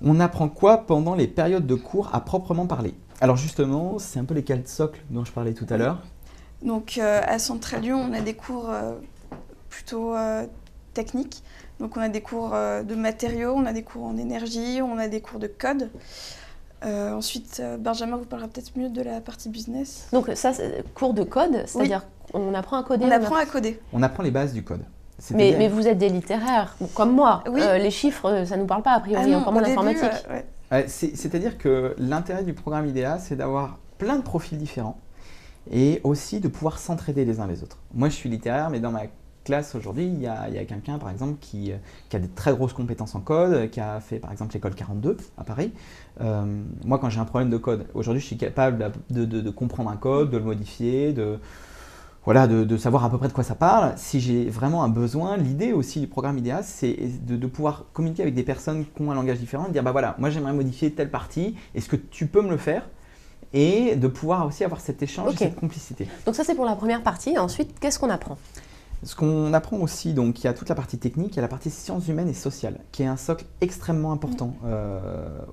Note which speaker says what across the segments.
Speaker 1: On apprend quoi pendant les périodes de cours à proprement parler? Alors justement, c'est un peu les quatre socles dont je parlais tout à l'heure.
Speaker 2: Donc à Central Lyon, on a des cours plutôt techniques. Donc on a des cours de matériaux, on a des cours en énergie, on a des cours de code. Ensuite, Benjamin vous parlera peut-être mieux de la partie business.
Speaker 3: Donc ça, c'est cours de code, c'est-à-dire on apprend à coder.
Speaker 2: On apprend à coder.
Speaker 1: On apprend les bases du code.
Speaker 3: Mais vous êtes des littéraires, comme moi.
Speaker 2: Oui.
Speaker 3: Les chiffres, ça ne nous parle pas a priori,
Speaker 2: non,
Speaker 3: comme en
Speaker 2: au début,
Speaker 3: informatique.
Speaker 2: ouais.
Speaker 1: C'est-à-dire que l'intérêt du programme IDEA, c'est d'avoir plein de profils différents et aussi de pouvoir s'entraider les uns les autres. Moi, je suis littéraire, mais dans ma classe aujourd'hui, il y a quelqu'un, par exemple, qui a des très grosses compétences en code, qui a fait, par exemple, l'école 42 à Paris. Moi, quand j'ai un problème de code, aujourd'hui, je suis capable de comprendre un code, de le modifier, de savoir à peu près de quoi ça parle. Si j'ai vraiment un besoin, l'idée aussi du programme IDEA, c'est de pouvoir communiquer avec des personnes qui ont un langage différent et de dire, bah voilà, moi j'aimerais modifier telle partie, est-ce que tu peux me le faire? Et de pouvoir aussi avoir cet échange et cette complicité.
Speaker 3: Donc ça, c'est pour la première partie. Ensuite, qu'est-ce qu'on apprend?
Speaker 1: Ce qu'on apprend aussi, donc il y a toute la partie technique, il y a la partie sciences humaines et sociales, qui est un socle extrêmement important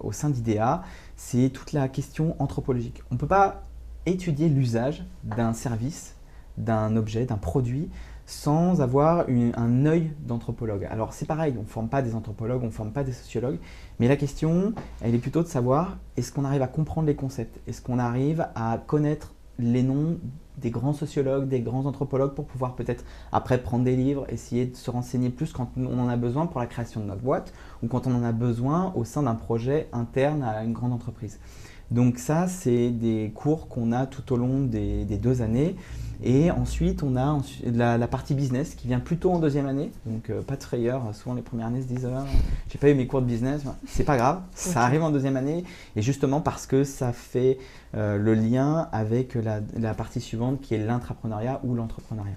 Speaker 1: au sein d'IDEA. C'est toute la question anthropologique. On ne peut pas étudier l'usage d'un service, d'un objet, d'un produit, sans avoir un œil d'anthropologue. Alors c'est pareil, on ne forme pas des anthropologues, on ne forme pas des sociologues, mais la question, elle est plutôt de savoir, est-ce qu'on arrive à comprendre les concepts? Est-ce qu'on arrive à connaître les noms des grands sociologues, des grands anthropologues pour pouvoir peut-être après prendre des livres, essayer de se renseigner plus quand on en a besoin pour la création de notre boîte ou quand on en a besoin au sein d'un projet interne à une grande entreprise. Donc ça, c'est des cours qu'on a tout au long des 2 années. Et ensuite, on a la partie business qui vient plutôt en deuxième année. Donc pas de frayeur, souvent les premières années se disent « j'ai pas eu mes cours de business ». C'est pas grave, ça arrive en deuxième année. Et justement parce que ça fait le lien avec la partie suivante qui est l'intrapreneuriat ou l'entrepreneuriat.